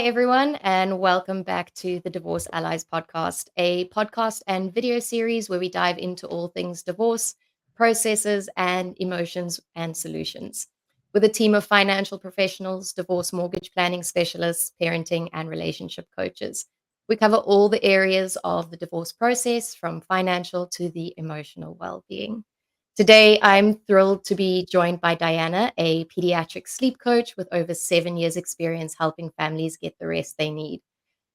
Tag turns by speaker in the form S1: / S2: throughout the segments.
S1: everyone, and welcome back to the Divorce Allies podcast, a podcast and video series where we dive into all things divorce, processes, and emotions and solutions. With a team of financial professionals, divorce mortgage planning specialists, parenting, and relationship coaches. We cover all the areas of the divorce process, from financial to the emotional well being. Today, I'm thrilled to be joined by Diana, a pediatric sleep coach with over 7 years' experience helping families get the rest they need.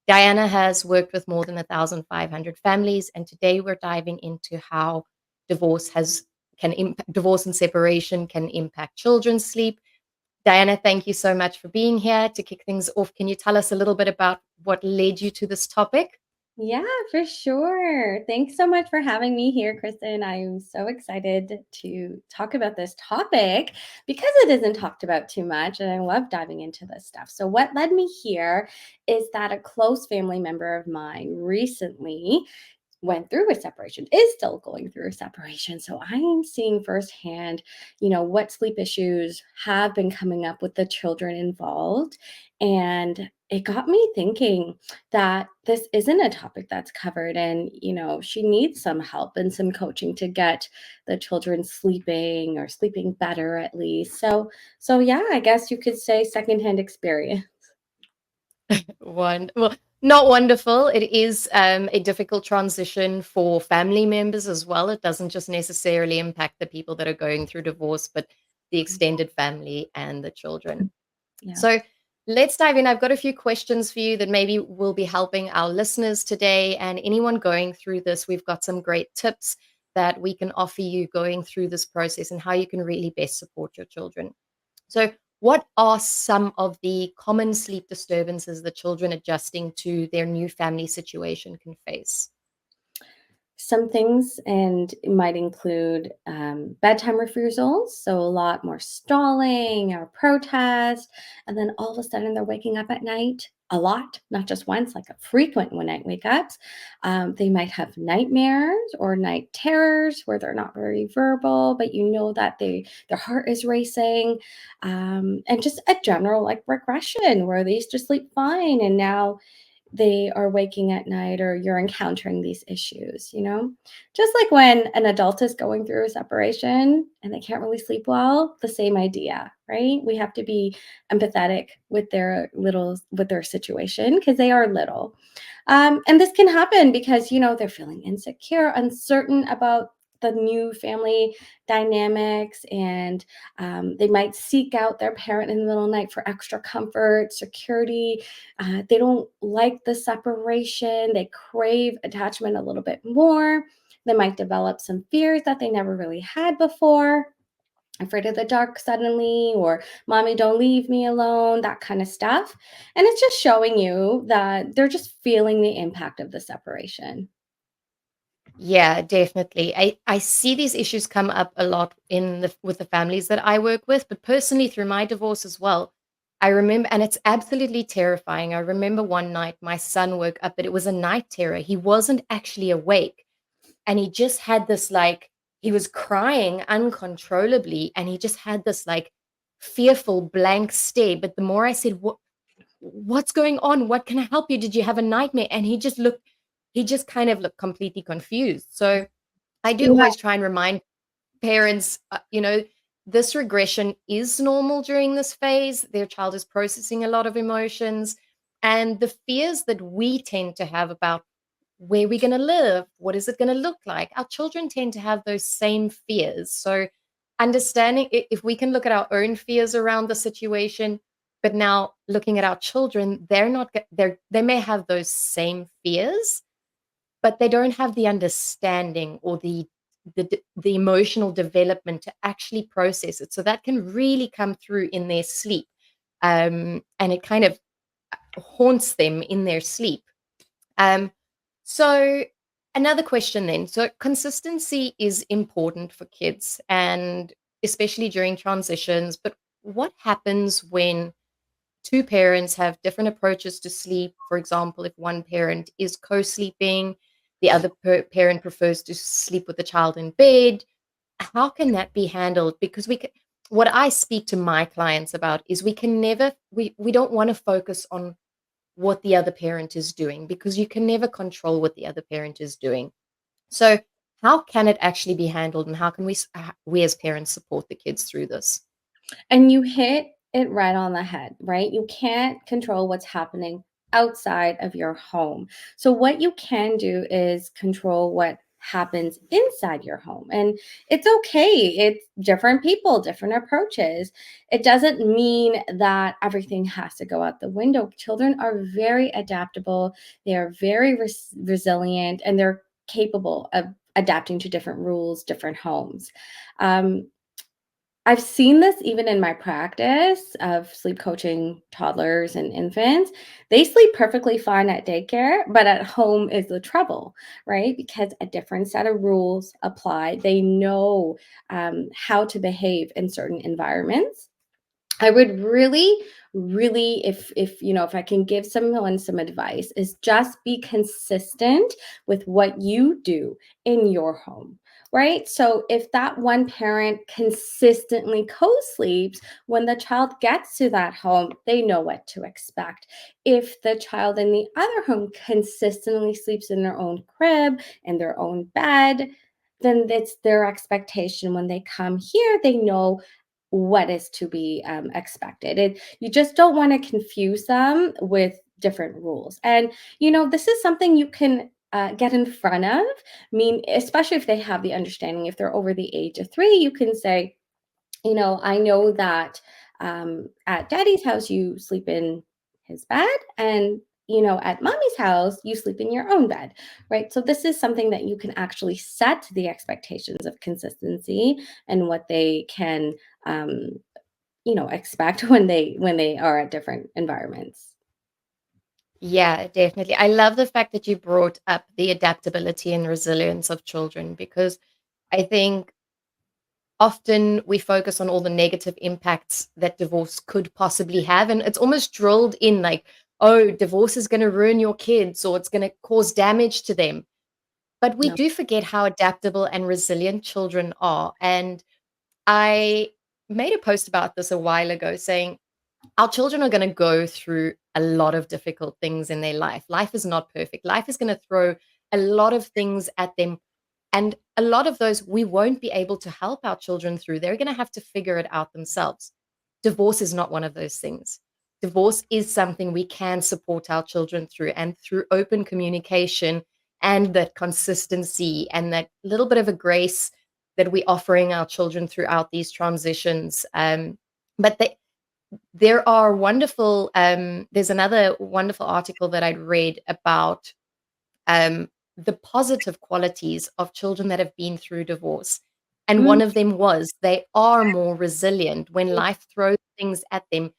S1: Diana has worked with more than 1,500 families, and today we're diving into how divorce and separation can impact children's sleep. Diana, thank you so much for being here. To kick things off, can you tell us a little bit about what led you to this topic?
S2: Yeah, for sure. Thanks so much for having me here, Kristen. I'm so excited to talk about this topic because it isn't talked about too much, and I love diving into this stuff. So, what led me here is that a close family member of mine recently went through a separation, is still going through a separation. So I'm seeing firsthand, what sleep issues have been coming up with the children involved. And it got me thinking that this isn't a topic that's covered. And, she needs some help and some coaching to get the children sleeping or sleeping better at least. So yeah, I guess you could say secondhand experience.
S1: Well, not wonderful. It is a difficult transition for family members as well. It doesn't just necessarily impact the people that are going through divorce, but the extended family and the children.
S2: Yeah.
S1: So let's dive in. I've got a few questions for you that maybe will be helping our listeners today and anyone going through this. We've got some great tips that we can offer you going through this process and how you can really best support your children. So, what are some of the common sleep disturbances that children adjusting to their new family situation can face?
S2: Some things, and it might include bedtime refusals, so a lot more stalling or protest, and then all of a sudden they're waking up at night a lot, not just once, like a frequent one night wake ups. They might have nightmares or night terrors where they're not very verbal, but that their heart is racing, and just a general like regression where they used to sleep fine and now they are waking at night, or you're encountering these issues, just like when an adult is going through a separation and they can't really sleep well, the same idea, right? We have to be empathetic with their situation because they are little. And this can happen because, they're feeling insecure, uncertain about the new family dynamics, and they might seek out their parent in the middle of the night for extra comfort, security. They don't like the separation. They crave attachment a little bit more. They might develop some fears that they never really had before. Afraid of the dark suddenly, or mommy, don't leave me alone, that kind of stuff. And it's just showing you that they're just feeling the impact of the separation.
S1: Yeah, definitely. I see these issues come up a lot with the families that I work with, but personally through my divorce as well. I remember, and it's absolutely terrifying. I remember one night my son woke up, but it was a night terror. He wasn't actually awake, and he just had this like he was crying uncontrollably, and he just had this like fearful blank stare. But the more I said, what's going on? What can I help you? Did you have a nightmare? And he just kind of looked completely confused. So I do
S2: Yeah.
S1: always try and remind parents, this regression is normal during this phase. Their child is processing a lot of emotions, and the fears that we tend to have about where we're going to live, what is it going to look like? Our children tend to have those same fears. So understanding if we can look at our own fears around the situation, but now looking at our children, they may have those same fears, but they don't have the understanding or the emotional development to actually process it. So that can really come through in their sleep, and it kind of haunts them in their sleep. Um, so another question then. So consistency is important for kids, and especially during transitions. But what happens when two parents have different approaches to sleep? For example, if one parent is co-sleeping, the other parent prefers to sleep with the child in bed. How can that be handled? Because what I speak to my clients about is we can never, we don't want to focus on what the other parent is doing, because you can never control what the other parent is doing. So, how can it actually be handled, and how can we as parents support the kids through this?
S2: And you hit it right on the head, right? You can't control what's happening outside of your home. So, what you can do is control what happens inside your home. And it's okay. It's different people, different approaches. It doesn't mean that everything has to go out the window. Children are very adaptable, they are very resilient, and they're capable of adapting to different rules, different homes. Um, I've seen this even in my practice of sleep coaching toddlers and infants. They sleep perfectly fine at daycare, but at home is the trouble, right? Because a different set of rules apply. They know how to behave in certain environments. I would really, really, if you know, if I can give someone some advice, is just be consistent with what you do in your home, right? So if that one parent consistently co-sleeps, when the child gets to that home, they know what to expect. If the child in the other home consistently sleeps in their own crib, in their own bed, then it's their expectation when they come here, they know what is to be expected. You just don't want to confuse them with different rules. And, you know, this is something you can get in front of. I mean, especially if they have the understanding, if they're over the age of 3, you can say, you know, I know that at daddy's house, you sleep in his bed, and you know, at mommy's house, you sleep in your own bed, right? So, this is something that you can actually set the expectations of consistency and what they can, um, you know, expect when they are at different environments.
S1: Yeah, definitely. I love the fact that you brought up the adaptability and resilience of children, because I think often we focus on all the negative impacts that divorce could possibly have. And it's almost drilled in like, oh, divorce is going to ruin your kids or it's going to cause damage to them. But we
S2: No.
S1: do forget how adaptable and resilient children are. And I made a post about this a while ago saying, our children are going to go through a lot of difficult things in their life. Life is not perfect. Life is going to throw a lot of things at them. And a lot of those we won't be able to help our children through. They're going to have to figure it out themselves. Divorce is not one of those things. Divorce is something we can support our children through, and through open communication and that consistency and that little bit of a grace that we're offering our children throughout these transitions. But there are wonderful, there's another wonderful article that I'd read about um, the positive qualities of children that have been through divorce. And
S2: Mm,
S1: one of them was they are more resilient when life throws things at them.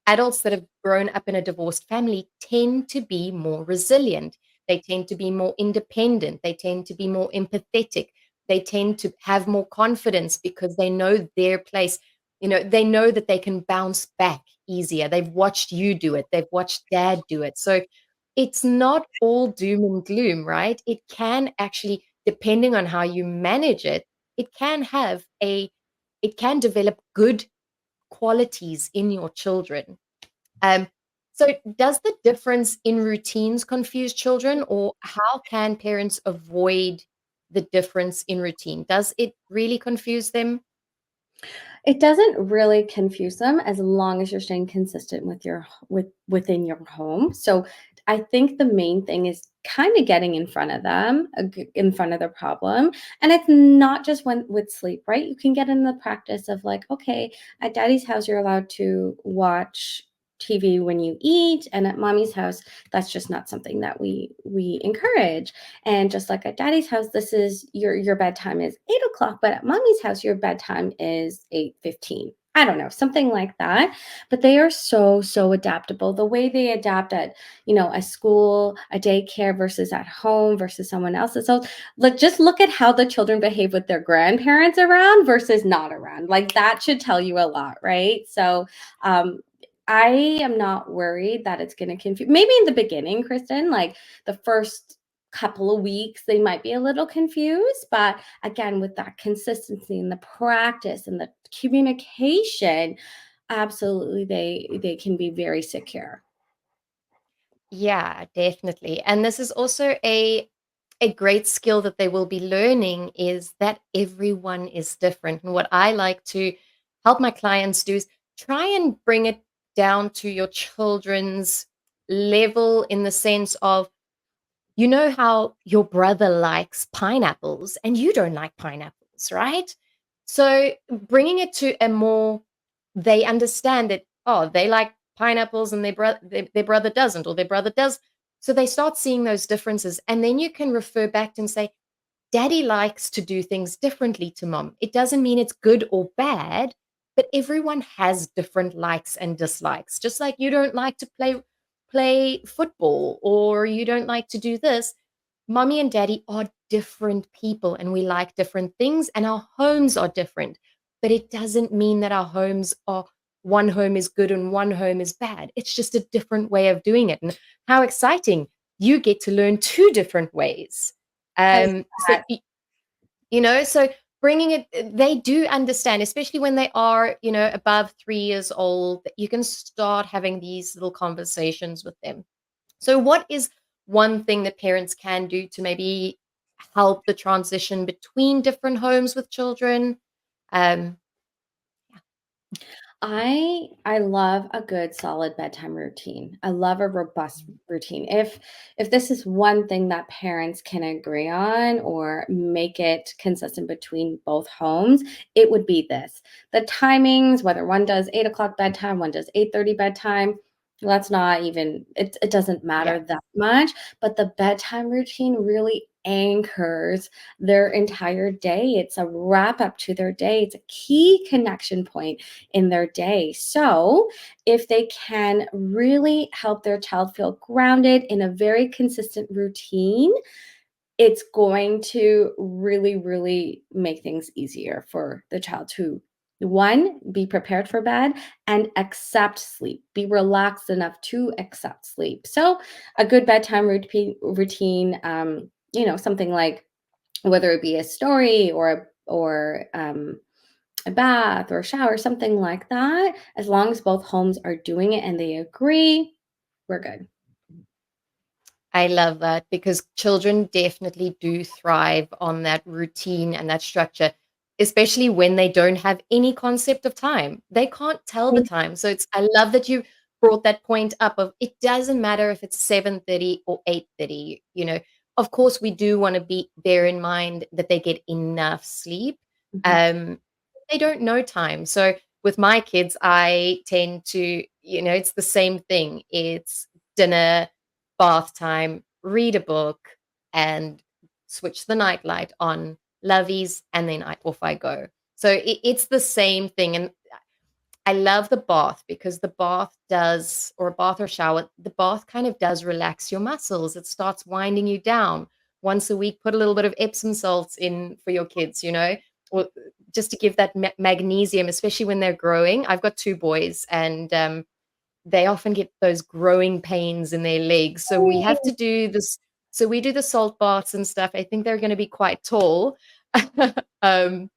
S1: Adults that have grown up in a divorced family tend to be more resilient. They tend to be more independent. They tend to be more empathetic. They tend to have more confidence because they know their place. You know, they know that they can bounce back easier. They've watched you do it, they've watched dad do it. So it's not all doom and gloom, right? It can actually, depending on how you manage it, it can have a, it can develop good qualities in your children. Um, so does the difference in routines confuse children, or how can parents avoid the difference in routine? Does it really confuse them?
S2: It doesn't really confuse them as long as you're staying consistent with within your home. So I think the main thing is kind of getting in front of them, in front of the problem. And it's not just when with sleep, right? You can get in the practice of like, okay, at daddy's house, you're allowed to watch TV when you eat, and at mommy's house, that's just not something that we encourage. And just like at daddy's house, this is your bedtime is 8 o'clock, but at mommy's house, your bedtime is 8:15. I don't know, something like that. But they are so, so adaptable. The way they adapt at, you know, a school, a daycare versus at home versus someone else's. So just look at how the children behave with their grandparents around versus not around. Like that should tell you a lot, right? So I am not worried that it's going to confuse. Maybe in the beginning, Kristen, like the first couple of weeks, they might be a little confused. But again, with that consistency and the practice and the communication, absolutely, they can be very secure.
S1: Yeah, definitely. And this is also a great skill that they will be learning is that everyone is different. And what I like to help my clients do is try and bring it down to your children's level in the sense of, you know how your brother likes pineapples and you don't like pineapples, right? So bringing it to a more, they understand that, oh, they like pineapples and their brother doesn't, or their brother does. So they start seeing those differences. And then you can refer back and say, Daddy likes to do things differently to mom. It doesn't mean it's good or bad, but everyone has different likes and dislikes. Just like you don't like to play football or you don't like to do this. Mommy and daddy are different people and we like different things and our homes are different. But it doesn't mean that our homes are one home is good and one home is bad. It's just a different way of doing it. And how exciting. You get to learn two different ways.
S2: I love
S1: So,
S2: that.
S1: so bringing it, they do understand, especially when they are, above 3 years old, that you can start having these little conversations with them. So, what is one thing that parents can do to maybe help the transition between different homes with children? Um,
S2: I love a good solid bedtime routine. I love a robust routine. If this is one thing that parents can agree on or make it consistent between both homes, it would be this. The timings, whether one does 8 o'clock bedtime, one does 8:30 bedtime, that's not even it doesn't
S1: yeah,
S2: matter that much. But the bedtime routine really anchors their entire day. It's a wrap up to their day. It's a key connection point in their day. So, if they can really help their child feel grounded in a very consistent routine, it's going to really, really make things easier for the child to one, be prepared for bed and accept sleep, be relaxed enough to accept sleep. So, a good bedtime routine, something like whether it be a story or a bath or a shower, something like that, as long as both homes are doing it and they agree, we're good.
S1: I love that because children definitely do thrive on that routine and that structure, especially when they don't have any concept of time. They can't tell the time. So I love that you brought that point up of it doesn't matter if it's 7:30 or 8:30, Of course, we do want to bear in mind that they get enough sleep.
S2: Mhm.
S1: Um, they don't know time. So with my kids, I tend to, it's the same thing. It's dinner, bath time, read a book, and switch the nightlight on, lovies, and then off I go. So it's the same thing. And I love the bath because the bath does, or a bath or shower, the bath kind of does relax your muscles. It starts winding you down. Once a week, put a little bit of Epsom salts in for your kids, or just to give that magnesium, especially when they're growing. I've got two boys, and they often get those growing pains in their legs. So we have to do this. So we do the salt baths and stuff. I think they're going to be quite tall. um,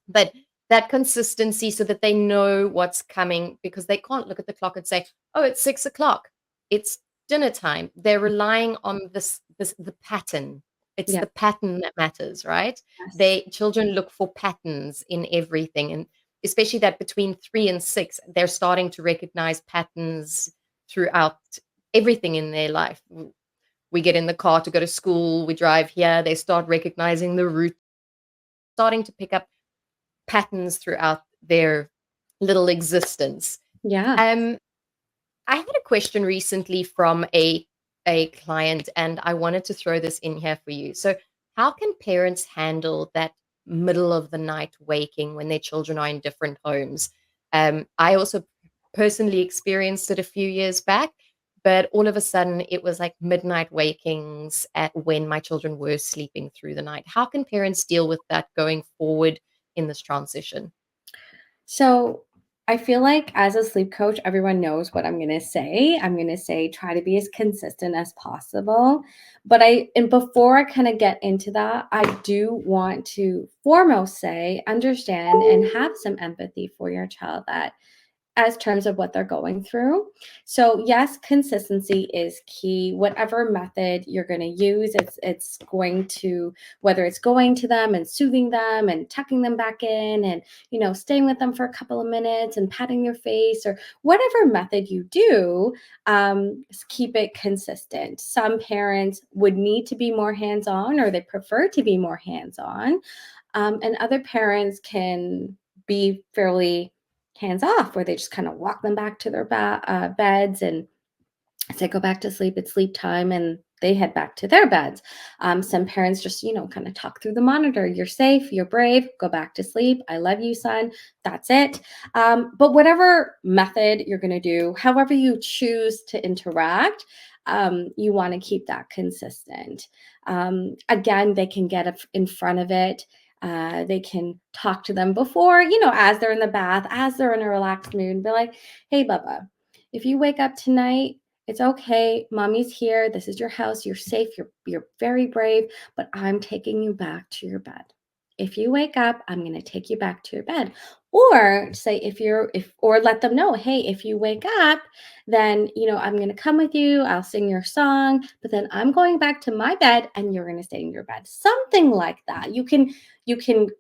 S1: but that consistency so that they know what's coming because they can't look at the clock and say, oh, it's 6 o'clock. It's dinner time. They're relying on the pattern. It's
S2: Yeah.
S1: the pattern that matters, right?
S2: Yes.
S1: Children look for patterns in everything. And especially that between 3 and 6, they're starting to recognize patterns throughout everything in their life. We get in the car to go to school, we drive here, they start recognizing the route, starting to pick up patterns throughout their little existence.
S2: Yeah.
S1: Um, I had a question recently from a client, and I wanted to throw this in here for you. So, how can parents handle that middle of the night waking when their children are in different homes? I also personally experienced it a few years back, but all of a sudden it was like midnight wakings at when my children were sleeping through the night. How can parents deal with that going forward in this transition?
S2: So I feel like as a sleep coach, everyone knows what I'm going to say. I'm going to say try to be as consistent as possible. And before I kind of get into that, I do want to foremost say, understand and have some empathy for your child that as terms of what they're going through. So yes, consistency is key. Whatever method you're going to use, it's going to, whether it's going to them and soothing them and tucking them back in and staying with them for a couple of minutes and patting their face, or whatever method you do, keep it consistent. Some parents would need to be more hands-on, or they prefer to be more hands-on, and other parents can be fairly hands off, where they just kind of walk them back to their beds and say, go back to sleep. It's sleep time. And they head back to their beds. Some parents just, kind of talk through the monitor. You're safe. You're brave. Go back to sleep. I love you, son. That's it. But whatever method you're going to do, however you choose to interact, you want to keep that consistent. Again, they can get in front of it. They can talk to them before, as they're in the bath, as they're in a relaxed mood, and be like, hey, Bubba, if you wake up tonight, it's okay. Mommy's here. This is your house. You're safe. You're very brave, but I'm taking you back to your bed. If you wake up, I'm going to take you back to your bed. Or say or let them know, hey, if you wake up, then, I'm going to come with you. I'll sing your song, but then I'm going back to my bed and you're going to stay in your bed. Something like that. You can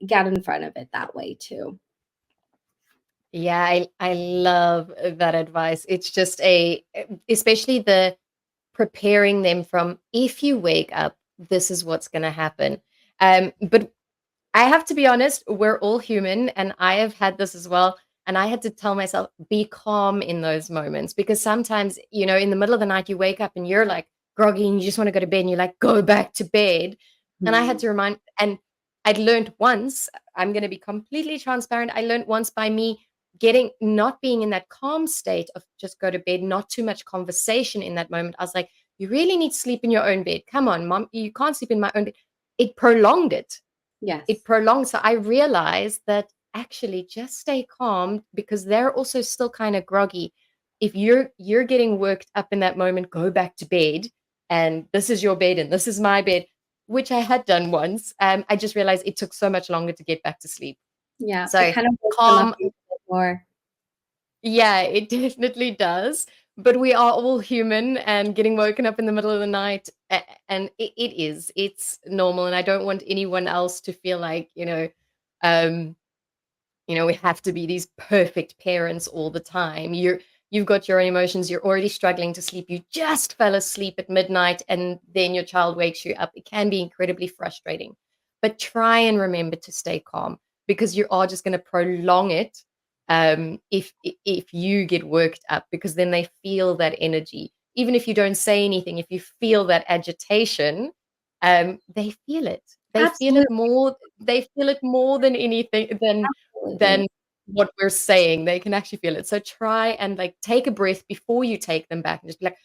S2: get in front of it that way too.
S1: Yeah, I love that advice. It's just especially the preparing them from, if you wake up, this is what's going to happen. But I have to be honest, we're all human, and I have had this as well. And I had to tell myself, be calm in those moments, because sometimes, in the middle of the night, you wake up and you're like groggy and you just want to go to bed and you're like, go back to bed. And I had
S2: Mhm.
S1: to and I'd learned once, I'm going to be completely transparent. I learned once by me not being in that calm state of just go to bed, not too much conversation in that moment. I was like, you really need to sleep in your own bed. Come on, mom, you can't sleep in my own bed. It prolonged it. It
S2: Yes.
S1: prolonged. So I realized that actually just stay calm, because they're also still kind of groggy. If you're getting worked up in that moment, go back to bed, and this is your bed and this is my bed, which I had done once. I just realized it took so much longer to get back to sleep.
S2: Yeah. It
S1: So
S2: kind of wakes them up
S1: calm,
S2: a little bit more.
S1: yeah, it definitely does. But we are all human, and getting woken up in the middle of the night, and it's normal. And I don't want anyone else to feel like, um, we have to be these perfect parents all the time. You've got your own emotions. You're already struggling to sleep. You just fell asleep at midnight, and then your child wakes you up. It can be incredibly frustrating. But try and remember to stay calm, because you are just going to prolong it, if you get worked up, because then they feel that energy. Even if you don't say anything, if you feel that agitation, they feel it. They feel it
S2: Absolutely.
S1: more. They feel it more than anything
S2: Absolutely.
S1: than what we're saying. They can actually feel it. So try and like take a breath before you take them back, and just be like,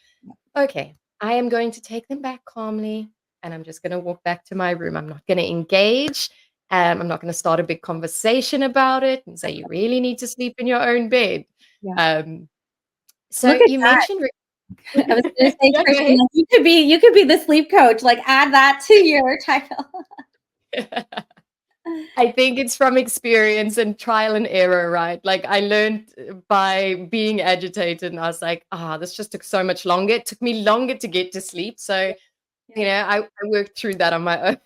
S1: okay, I am going to take them back calmly, and I'm just going to walk back to my room. I'm not going to engage. I'm not going to start a big conversation about it and say you really need to sleep in your own bed.
S2: Yeah.
S1: Um, so
S2: Look at
S1: you
S2: that.
S1: mentioned,
S2: I was gonna say,
S1: yeah, go
S2: Christian, like, you could be the sleep coach, like, add that to your title.
S1: ahead. I think it's from experience and trial and error, right? Like I learned by being agitated, and I was like, this just took so much longer. It took me longer to get to sleep. So,
S2: Yeah.
S1: I worked through that on my own.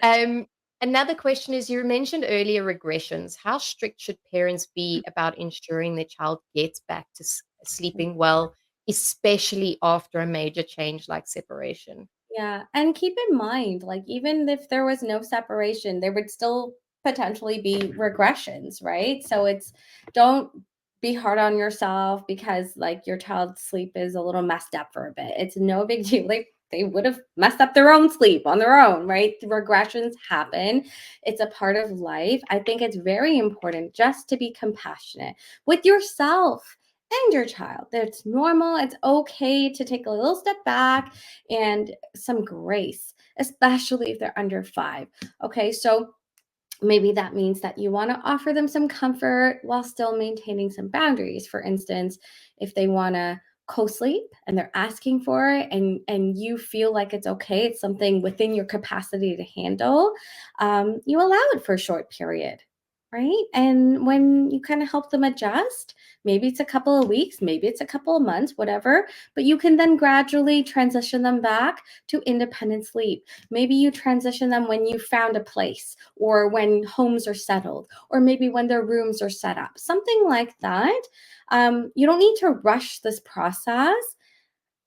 S1: um, Another question is, you mentioned earlier regressions. How strict should parents be about ensuring their child gets back to sleeping well, especially after a major change like separation?
S2: Yeah, and keep in mind, like, even if there was no separation, there would still potentially be regressions, right? So don't be hard on yourself because, like, your child's sleep is a little messed up for a bit. It's no big deal. Like, they would have messed up their own sleep on their own, right? Regressions happen. It's a part of life. I think it's very important just to be compassionate with yourself and your child. It's normal. It's okay to take a little step back and some grace, especially if they're under 5. Okay, so maybe that means that you want to offer them some comfort while still maintaining some boundaries. For instance, if they want to co-sleep and they're asking for it, and you feel like it's okay, it's something within your capacity to handle, you allow it for a short period, right? And when you kind of help them adjust, maybe it's a couple of weeks, maybe it's a couple of months, whatever, but you can then gradually transition them back to independent sleep. Maybe you transition them when you found a place, or when homes are settled, or maybe when their rooms are set up, something like that. You don't need to rush this process,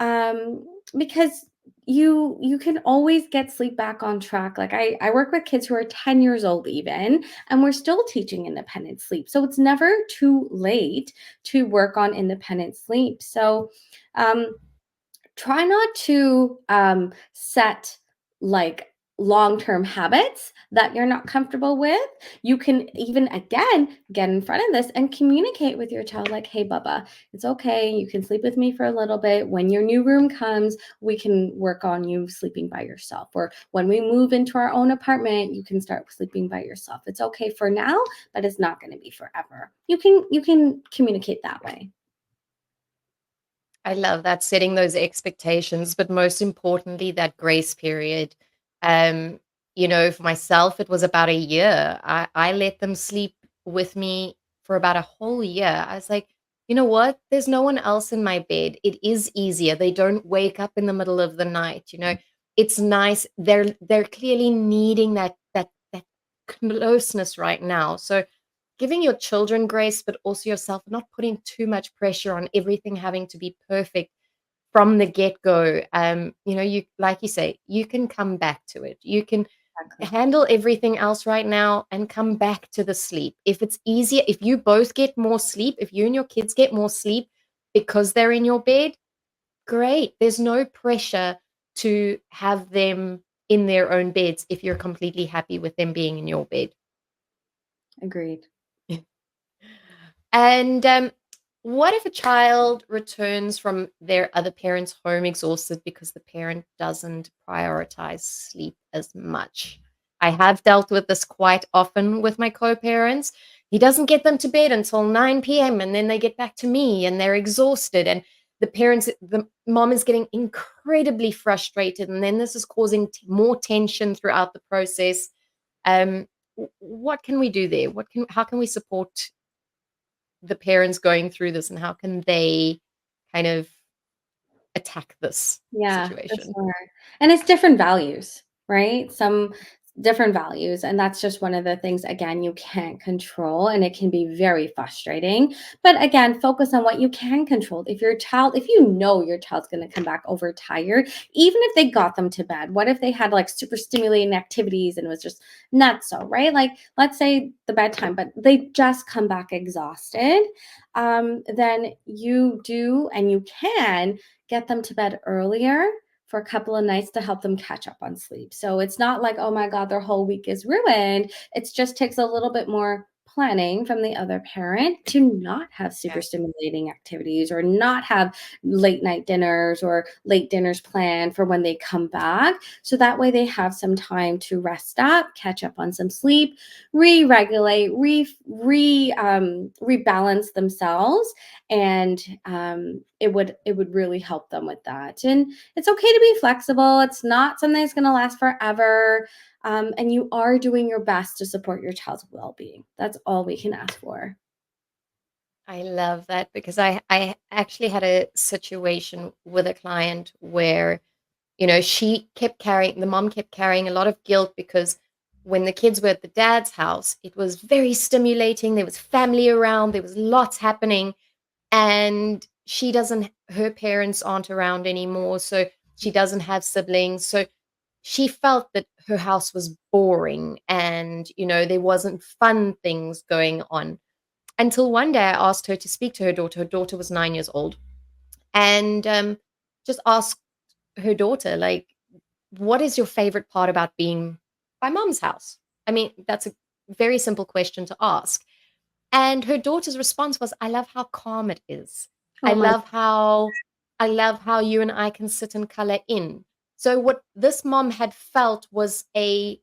S2: um, because you can always get sleep back on track. Like I work with kids who are 10 years old even, and we're still teaching independent sleep. So it's never too late to work on independent sleep. So um, try not to set like long-term habits that you're not comfortable with. You can even again get in front of this and communicate with your child like, hey Bubba, it's okay, you can sleep with me for a little bit. When your new room comes, we can work on you sleeping by yourself, or when we move into our own apartment, you can start sleeping by yourself. It's okay for now, but it's not going to be forever. You can communicate that way.
S1: I love that, setting those expectations, but most importantly, that grace period. Um, for myself, it was about a year. I let them sleep with me for about a whole year. I was like, you know what? There's no one else in my bed. It is easier. They don't wake up in the middle of the night. It's nice. They're clearly needing that closeness right now. So giving your children grace, but also yourself, not putting too much pressure on everything having to be perfect from the get-go. You, like you say, you can come back to it. You can
S2: Exactly.
S1: handle everything else right now and come back to the sleep. If it's easier, if you both get more sleep, if you and your kids get more sleep because they're in your bed, great. There's no pressure to have them in their own beds if you're completely happy with them being in your bed.
S2: Agreed.
S1: And what if a child returns from their other parent's home exhausted because the parent doesn't prioritize sleep as much? I have dealt with this quite often with my co parents. He doesn't get them to bed until 9 p.m. and then they get back to me and they're exhausted. And the mom is getting incredibly frustrated. And then this is causing more tension throughout the process. Um, what can we do there? How can we support the parents going through this, and how can they kind of attack this
S2: Yeah, for
S1: situation?
S2: sure. And it's different values, right? Some different values. And that's just one of the things, again, you can't control. And it can be very frustrating. But again, focus on what you can control. If you know your child's going to come back overtired, even if they got them to bed, what if they had like super stimulating activities and it was just nuts, so, right? Like, let's say the bedtime, but they just come back exhausted. Then you do and you can get them to bed earlier for a couple of nights to help them catch up on sleep. So it's not like, oh my God, their whole week is ruined. It just takes a little bit more planning from the other parent to not have super
S1: Yeah.
S2: stimulating activities, or not have late night dinners or late dinners planned for when they come back. So that way they have some time to rest up, catch up on some sleep, re-regulate, rebalance themselves, and it would really help them with that. And it's okay to be flexible. It's not something that's going to last forever, and you are doing your best to support your child's well-being. That's all we can ask for.
S1: I love that, because I actually had a situation with a client where, the mom kept carrying a lot of guilt, because when the kids were at the dad's house, it was very stimulating. There was family around, there was lots happening, and her parents aren't around anymore, so she doesn't have siblings. So she felt that her house was boring, and there wasn't fun things going on, until one day I asked her to speak to her daughter. Her daughter was 9 years old, and just asked her daughter, like, what is your favorite part about being by mom's house? I mean, that's a very simple question to ask. And her daughter's response was, I love how calm it is. I
S2: Oh my.
S1: love how I love how you and I can sit and color in. So what this mom had felt was a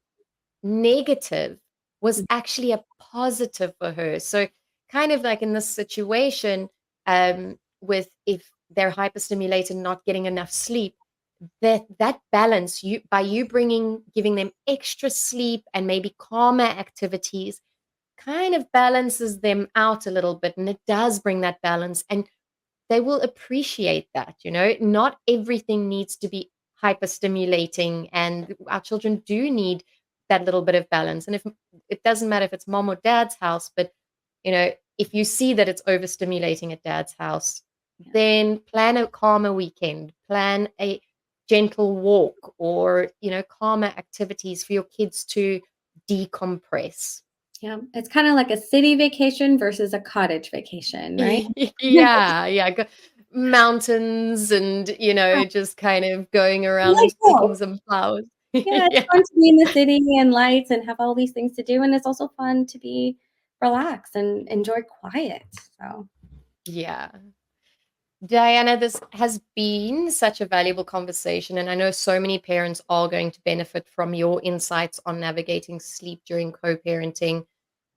S1: negative was actually a positive for her. So kind of like in this situation, with if they're hyperstimulated, not getting enough sleep, that balance, you by you bringing giving them extra sleep and maybe calmer activities, kind of balances them out a little bit, and it does bring that balance, and they will appreciate that, not everything needs to be hyper stimulating, and our children do need that little bit of balance. And if it doesn't matter if it's mom or dad's house, but if you see that it's overstimulating at dad's house,
S2: Yeah.
S1: then plan a calmer weekend, plan a gentle walk, or calmer activities for your kids to decompress.
S2: Yeah. It's kind of like a city vacation versus a cottage vacation, right?
S1: Yeah, yeah, mountains and,
S2: Yeah,
S1: just kind of going
S2: I
S1: around
S2: like
S1: and picking
S2: both.
S1: some flowers.
S2: Yeah, it's
S1: Yeah.
S2: fun to be in the city and lights and have all these things to do, and it's also fun to be relaxed and enjoy quiet. So,
S1: Yeah. Diana, this has been such a valuable conversation, and I know so many parents are going to benefit from your insights on navigating sleep during co-parenting.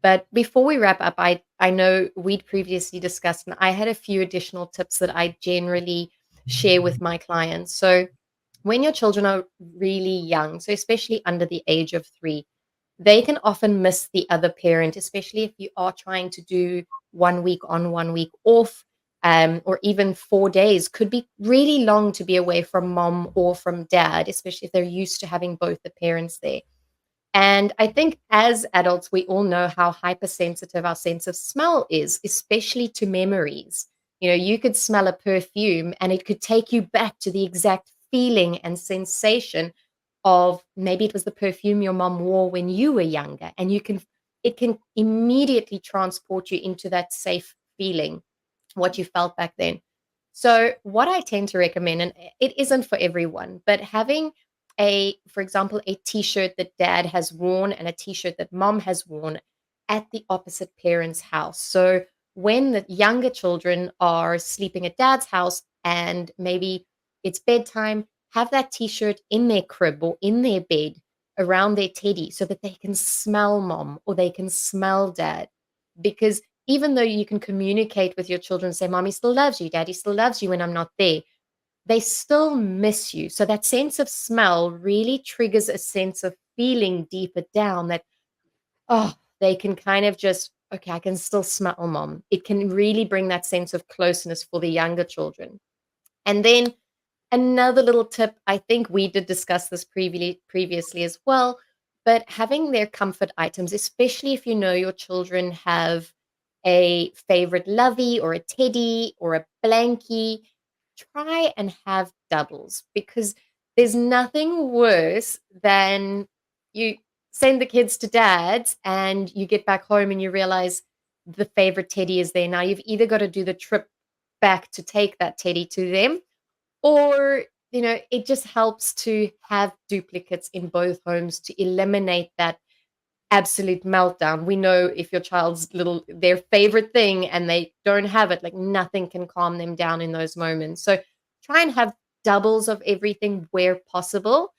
S1: But before we wrap up, I know we'd previously discussed, and I had a few additional tips that I generally share with my clients. So when your children are really young, so especially under the age of 3, they can often miss the other parent, especially if you are trying to do 1 week on, 1 week off, or even 4 days could be really long to be away from mom or from dad, especially if they're used to having both the parents there. And I think as adults, we all know how hypersensitive our sense of smell is, especially to memories. You could smell a perfume and it could take you back to the exact feeling and sensation of maybe it was the perfume your mom wore when you were younger. And it can immediately transport you into that safe feeling, what you felt back then. So, what I tend to recommend, and it isn't for everyone, but having for example, a t shirt that dad has worn and a t shirt that mom has worn at the opposite parent's house. So, when the younger children are sleeping at dad's house and maybe it's bedtime, have that t shirt in their crib or in their bed around their teddy so that they can smell mom or they can smell dad. Because even though you can communicate with your children, say, mommy still loves you, daddy still loves you when I'm not there, they still miss you. So that sense of smell really triggers a sense of feeling deeper down that, oh, they can kind of just, okay, I can still smell mom. It can really bring that sense of closeness for the younger children. And then another little tip, I think we did discuss this previously as well, but having their comfort items, especially if you know your children have a favorite lovey or a teddy or a blankie, try and have doubles, because there's nothing worse than you send the kids to dad's and you get back home and you realize the favorite teddy is there. Now you've either got to do the trip back to take that teddy to them, or it just helps to have duplicates in both homes to eliminate that absolute meltdown. We know if your child's their favorite thing and they don't have it, like nothing can calm them down in those moments. So try and have doubles of everything where possible,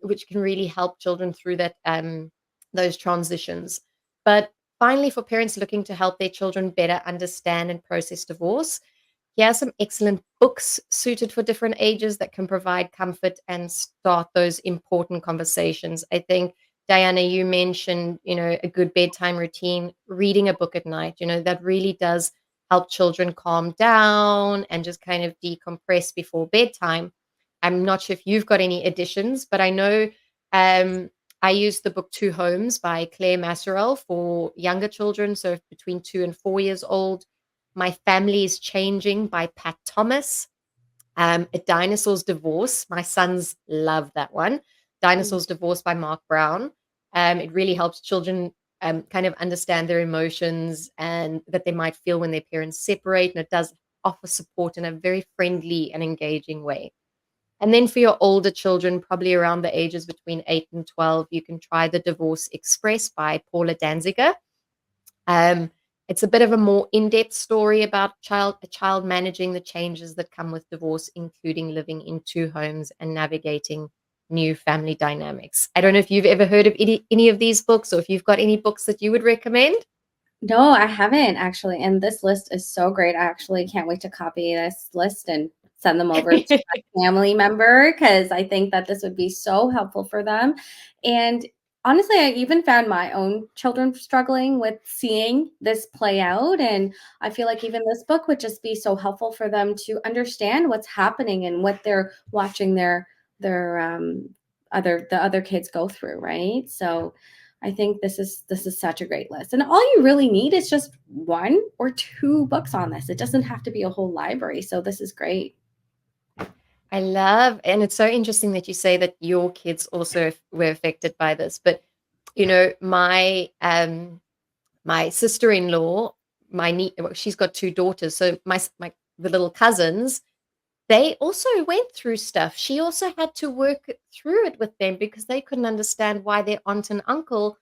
S1: which can really help children through those transitions. But finally, for parents looking to help their children better understand and process divorce, here are some excellent books suited for different ages that can provide comfort and start those important conversations. I think, Diana, you mentioned, a good bedtime routine, reading a book at night, that really does help children calm down and just kind of decompress before bedtime. I'm not sure if you've got any additions, but I know um, I use the book Two Homes by Claire Masserell for younger children, so between 2 and 4 years old. My Family is Changing by Pat Thomas. A Dinosaur's Divorce. My sons love that one.
S2: mm,
S1: Dinosaur's Divorce by Mark Brown. It really helps children kind of understand their emotions and that they might feel when their parents separate. And it does offer support in a very friendly and engaging way. And then for your older children, probably around the ages between 8 and 12, you can try The Divorce Express by Paula Danziger. Um, it's a bit of a more in-depth story about a child managing the changes that come with divorce, including living in two homes and navigating new family dynamics. I don't know if you've ever heard of any of these books, or if you've got any books that you would recommend.
S2: no, I haven't actually, and this list is so great. I actually can't wait to copy this list and send them over to my family member because I think that this would be so helpful for them. And honestly, I even found my own children struggling with seeing this play out, and I feel like even this book would just be so helpful for them to understand what's happening and what they're watching their the other kids go through, right? So I think this is such a great list. And all you really need is just one or two books on this. It doesn't have to be a whole library. So this is great.
S1: I love, and it's so interesting that you say that your kids also were affected by this. But my sister-in-law, my niece, well, she's got two daughters, so my the little cousins, they also went through stuff. She also had to work through it with them because they couldn't understand why their aunt and uncle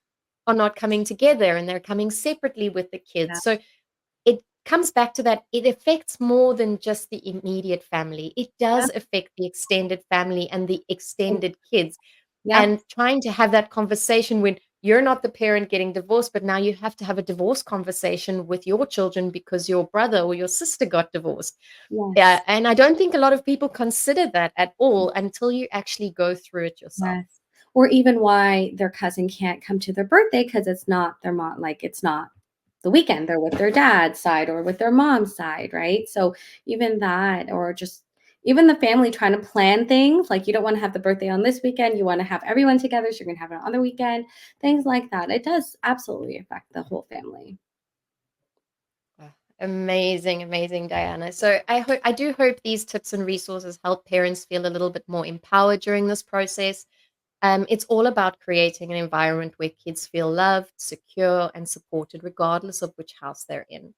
S1: are not coming together and they're coming separately with the
S2: Yeah.
S1: kids. So it comes back to that it affects more than just the immediate family. It
S2: Yeah.
S1: does affect the extended family and the
S2: And
S1: extended kids.
S2: yep.
S1: And trying to have that conversation when you're not the parent getting divorced, but now you have to have a divorce conversation with your children because your brother or your sister got divorced. Yeah,
S2: Yes.
S1: and I don't think a lot of people consider that at all until you actually go through it yourself.
S2: Yes. Or even why their cousin can't come to their birthday because it's not their mom, like it's not the weekend. They're with their dad's side or with their mom's side, right? So even that, or just even the family trying to plan things, like you don't want to have the birthday on this weekend, you want to have everyone together, so you're gonna have it on the weekend, things like that. It does absolutely affect the whole family.
S1: Ah, amazing, amazing, Diana. So I do hope these tips and resources help parents feel a little bit more empowered during this process. It's all about creating an environment where kids feel loved, secure, and supported, regardless of which house they're in.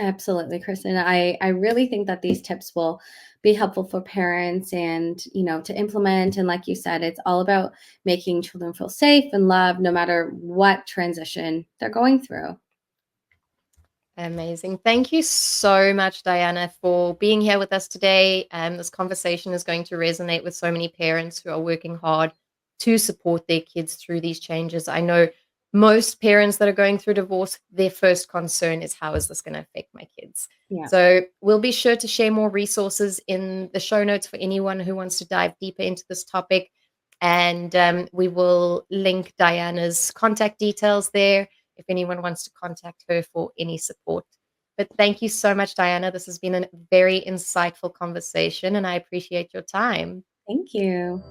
S2: Absolutely, Kristen. I really think that these tips will be helpful for parents and, to implement. And like you said, it's all about making children feel safe and loved no matter what transition they're going through.
S1: Amazing. Thank you so much, Diana, for being here with us today. This conversation is going to resonate with so many parents who are working hard to support their kids through these changes. I know most parents that are going through divorce, their first concern is how is this going to affect my kids?
S2: Yeah.
S1: So we'll be sure to share more resources in the show notes for anyone who wants to dive deeper into this topic. And we will link Diana's contact details there if anyone wants to contact her for any support. But thank you so much, Diana. This has been a very insightful conversation, and I appreciate your time.
S2: Thank you.